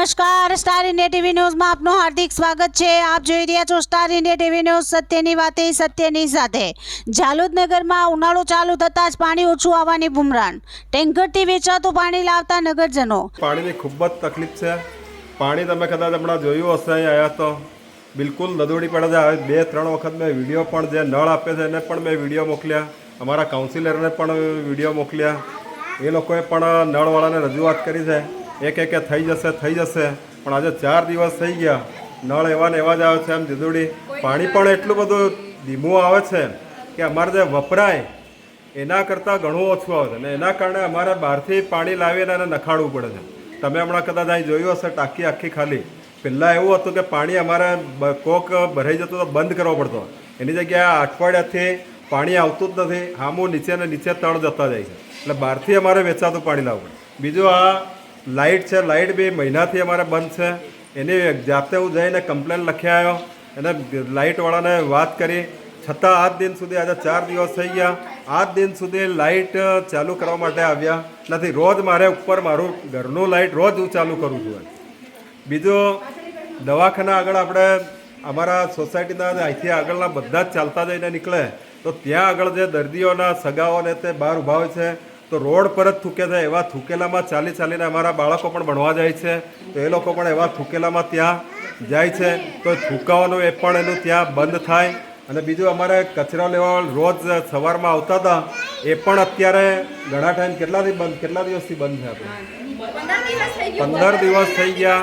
નમસ્કાર, star India TV ન્યૂઝમાં આપનું હાર્દિક સ્વાગત છે। આપ જોઈ રહ્યા છો સ્ટાર ઇન્ડિયા ટીવી ન્યૂઝ, સત્યની વાતે સત્યની સાથે। ઝાલોદ નગરમાં ઉનાળો ચાલુ થતાં જ પાણી ઓછું આવવાની બુમરાણ। ટેન્કરથી વેચાતું પાણી લાવતા નગરજનો। પાણીની ખૂબ જ તકલીફ છે। પાણી તમે કદાચ હમણાં જોયું હશે, અહીં આવ્યા તો બિલકુલ નદોડી પડે છે। 2-3 વખત મેં વિડીયો પણ જે નળ આપે છે એને પણ મેં વિડીયો મોકલ્યા, અમારા કાઉન્સિલરને પણ વિડીયો મોકલ્યા। એ લોકોએ પણ નળવાળાને રજૂઆત કરી છે, એક થઈ જશે પણ આજે 4 દિવસ થઈ ગયા, નળ એવા ને એવા જ આવે છે। એમ જુદુડી પાણી પણ એટલું બધું ધીમું આવે છે કે અમારે જે વપરાય એના કરતાં ઘણું ઓછું આવે છે અને એના કારણે અમારે બહારથી પાણી લાવીને એને નખાડવું પડે છે। તમે હમણાં કદાચ અહીં જોયું હશે, ટાંકી આખી ખાલી। પહેલાં એવું હતું કે પાણી અમારે કોક ભરાઈ જતું તો બંધ કરવો પડતો, એની જગ્યાએ અઠવાડિયાથી પાણી આવતું જ નથી, હામું નીચે ને નીચે તળ જતા જાય છે, એટલે બહારથી અમારે વેચાતું પાણી લાવવું પડે। બીજું આ લાઇટ છે, લાઇટ બી મહિનાથી અમારે બંધ છે। એની જાતે હું જઈને કમ્પ્લેન લખી આવ્યો, એને લાઇટવાળાને વાત કરી, છતાં આજ દિન સુધી આજે 4 દિવસ થઈ ગયા, આજ દિન સુધી લાઇટ ચાલુ કરવા માટે આવ્યા નથી। રોજ મારે ઉપર મારું ઘરનું લાઇટ રોજ હું ચાલુ કરું છું। બીજું દવાખાના આગળ આપણે અમારા સોસાયટીના અહીંથી આગળના બધા જ ચાલતા જઈને નીકળે તો ત્યાં આગળ જે દર્દીઓના સગાઓને તે બહાર ઊભા હોય છે તો રોડ પર જ થૂકે છે। એવા થૂકેલામાં ચાલીને અમારા બાળકો પણ ભણવા જાય છે, તો એ લોકો પણ એવા થૂકેલામાં ત્યાં જાય છે, તો થૂકાવાનું એ પણ એનું ત્યાં બંધ થાય। અને બીજું અમારે કચરા લેવા રોજ સવારમાં આવતા હતા, એ પણ અત્યારે ઘણા ટાઈમ કેટલા દિવસથી બંધ છે? આપણે 15 દિવસ થઈ ગયા।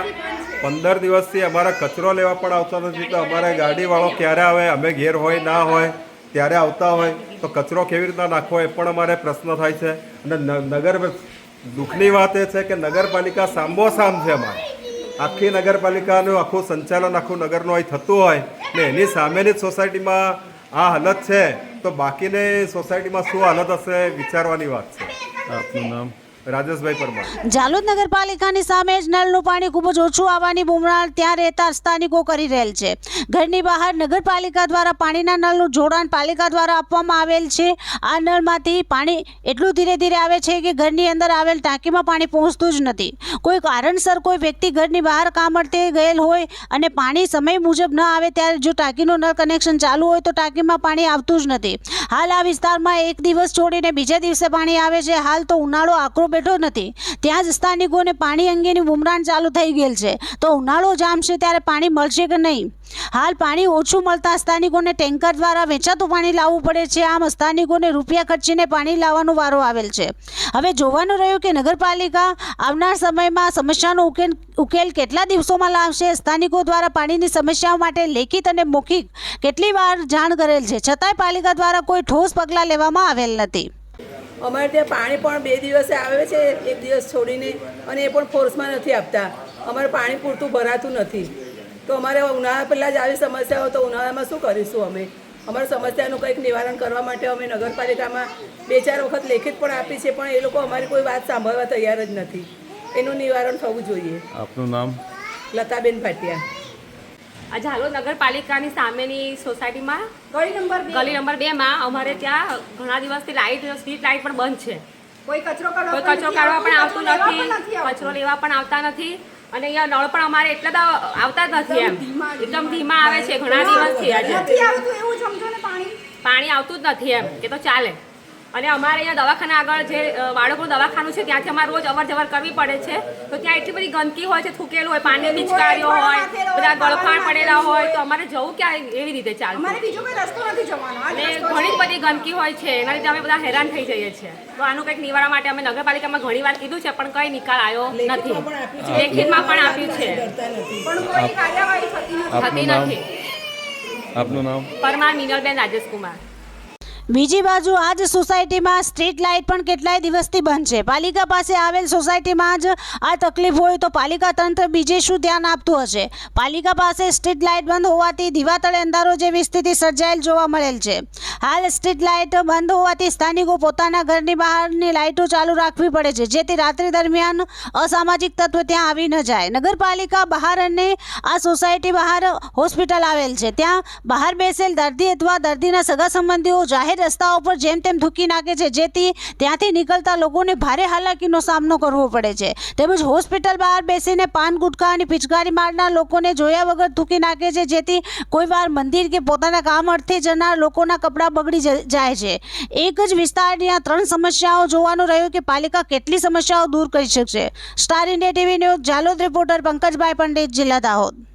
15 દિવસથી અમારા કચરો લેવા પણ આવતા નથી, તો અમારે ગાડીવાળો ક્યારે આવે, અમે ઘેર હોય ના હોય ત્યારે આવતા હોય તો કચરો કેવી રીતના નાખવો એ પણ અમારે પ્રશ્ન થાય છે। અને દુઃખની વાત એ છે કે નગરપાલિકા સામોસામ છે અમારે, આખી નગરપાલિકાનું આખું સંચાલન આખું નગરનું અહીં થતું હોય ને એની સામેની જ સોસાયટીમાં આ હાલત છે, તો બાકીની સોસાયટીમાં શું હાલત હશે વિચારવાની વાત છે। આપનું નામ? રાજેશભાઈ પરમાર। ઝાલોદ નગરપાલિકાની સામે જ નળનું પાણી ખૂબ જ ઓછું આવવાની બુમરાણ ત્યાં રહેતા સ્થાનિકો કરી રહેલ છે। ઘરની બહાર નગરપાલિકા દ્વારા પાણીના નળનું જોડાણ પાલિકા દ્વારા આપવામાં આવેલ છે। આ નળમાંથી પાણી એટલું ધીરે ધીરે આવે છે કે ઘરની અંદર આવેલ ટાંકીમાં પાણી પહોંચતું જ નથી। કોઈ કારણસર કોઈ વ્યક્તિ ઘરની બહાર કામ અર્થે ગયેલ હોય અને પાણી સમય મુજબ ન આવે ત્યારે જો ટાંકીનું નળ કનેક્શન ચાલુ હોય તો ટાંકીમાં પાણી આવતું જ નથી। હાલ આ વિસ્તારમાં એક દિવસ છોડીને બીજા દિવસે પાણી આવે છે। હાલ તો ઉનાળો આકરો બેઠો નથી, ત્યાં જ સ્થાનિકોને પાણી અંગેની બુમરાણ ચાલુ થઈ ગયેલ છે, તો ઉનાળો જામશે ત્યારે પાણી મળશે કે નહીં? હાલ પાણી ઓછું મળતા સ્થાનિકોને ટેન્કર દ્વારા વેચાતું પાણી લાવવું પડે છે। આમ સ્થાનિકોને રૂપિયા ખર્ચીને પાણી લાવવાનો વારો આવેલ છે। હવે જોવાનું રહ્યું કે નગરપાલિકા આવનાર સમયમાં સમસ્યાનો ઉકેલ કેટલા દિવસોમાં લાવશે। સ્થાનિકો દ્વારા પાણીની સમસ્યાઓ માટે લેખિત અને મૌખિક કેટલી વાર જાણ કરેલ છે, છતાંય પાલિકા દ્વારા કોઈ ઠોસ પગલાં લેવામાં આવેલ નથી। અમારે ત્યાં પાણી પણ 2 દિવસે આવે છે, એક દિવસ છોડીને, અને એ પણ ફોર્સમાં નથી આપતા। અમારે પાણી પૂરતું ભરાતું નથી, તો અમારે ઉનાળા પહેલાં જ આવી સમસ્યા હોય તો ઉનાળામાં શું કરીશું અમે? અમારી સમસ્યાનું કંઈક નિવારણ કરવા માટે અમે નગરપાલિકામાં 2-4 વખત લેખિત પણ આપી છે, પણ એ લોકો અમારી કોઈ વાત સાંભળવા તૈયાર જ નથી। એનું નિવારણ થવું જોઈએ। આપનું નામ? લતાબેન ભાટિયા। આ ઝાલોદ નગરપાલિકાની સામેની સોસાયટીમાં ગલી નંબર 2 માં અમારે ત્યાં ઘણા દિવસથી સ્ટ્રીટ લાઇટ પણ બંધ છે। કોઈ કચરો કાઢવા પણ આવતું નથી, કચરો લેવા પણ આવતા નથી, અને અહીંયા નળ પણ અમારે એટલા આવતા જ નથી, એમ એકદમ ધીમા આવે છે ઘણા દિવસથી। આજે પાણી આવતું જ નથી, એમ કે તો ચાલે। અને અમારે અહીંયા દવાખાના આગળ જે બાળકોનું દવાખાનું છે ત્યાંથી અમારે રોજ અવર જવર કરવી પડે છે, તો ત્યાં એટલી બધી ગંદકી હોય છે, થૂકેલું હોય, પાણીની પિચકારીઓ હોય, બધા ગળફાણ પડેલા હોય, તો અમારે જવું ક્યાં એવી રીતે ચાલે? અને ઘણી બધી ગંદકી હોય છે, એના લીધે અમે બધા હેરાન થઈ જઈએ છીએ। તો આનું કંઈક નિવારણ માટે અમે નગરપાલિકામાં ઘણી વાર કીધું છે, પણ કંઈ નિકાલ આવ્યો નથી। લેખિતમાં પણ આપ્યું છે, થતી નથી। આપનું નામ? પરમાર મિનલબેન રાજેશકુમાર। બીજી બાજુ આ જ સોસાયટીમાં સ્ટ્રીટ લાઇટ પણ કેટલાય દિવસથી બંધ છે। પાલિકા પાસે આવેલ સોસાયટીમાં જ આ તકલીફ હોય તો પાલિકા તંત્ર બીજે શું ધ્યાન આપતું હશે? પાલિકા પાસે સ્ટ્રીટ લાઇટ બંધ હોવાથી દીવાતળે અંધારો જેવી સ્થિતિ સર્જાયેલ જોવા મળેલ છે। હાલ સ્ટ્રીટ લાઇટ બંધ હોવાથી સ્થાનિકો પોતાના ઘરની બહારની લાઇટો ચાલુ રાખવી પડે છે, જેથી રાત્રિ દરમિયાન અસામાજિક તત્વ ત્યાં આવી ન જાય। નગરપાલિકા બહાર અને આ સોસાયટી બહાર હોસ્પિટલ આવેલ છે, ત્યાં બહાર બેસેલ દર્દી અથવા દર્દીના સગા સંબંધીઓ જાહેર રસ્તાઓ પર જેમ તેમ થૂકી નાખે છે, જેથી ત્યાંથી નીકળતા લોકોને ભારે હાલાકીનો સામનો કરવો પડે છે. તેમજ હોસ્પિટલ બહાર બેસીને પાન ગુટખા અને પિચકારી મારનાર લોકોને જોયા વગર થૂકી નાખે છે, જેથી કોઈવાર મંદિર કે પોતાના કામ અર્થે જનાર લોકોના કપડાં બગડી જાય છે. એક જ વિસ્તારની આ 3 સમસ્યાઓ જોવાનું રહ્યું કે પાલિકા કેટલી સમસ્યાઓ દૂર કરી શકશે. Star India TV news Jhalod reporter Pankajbhai Pandit, જિલ્લા દાહોદ.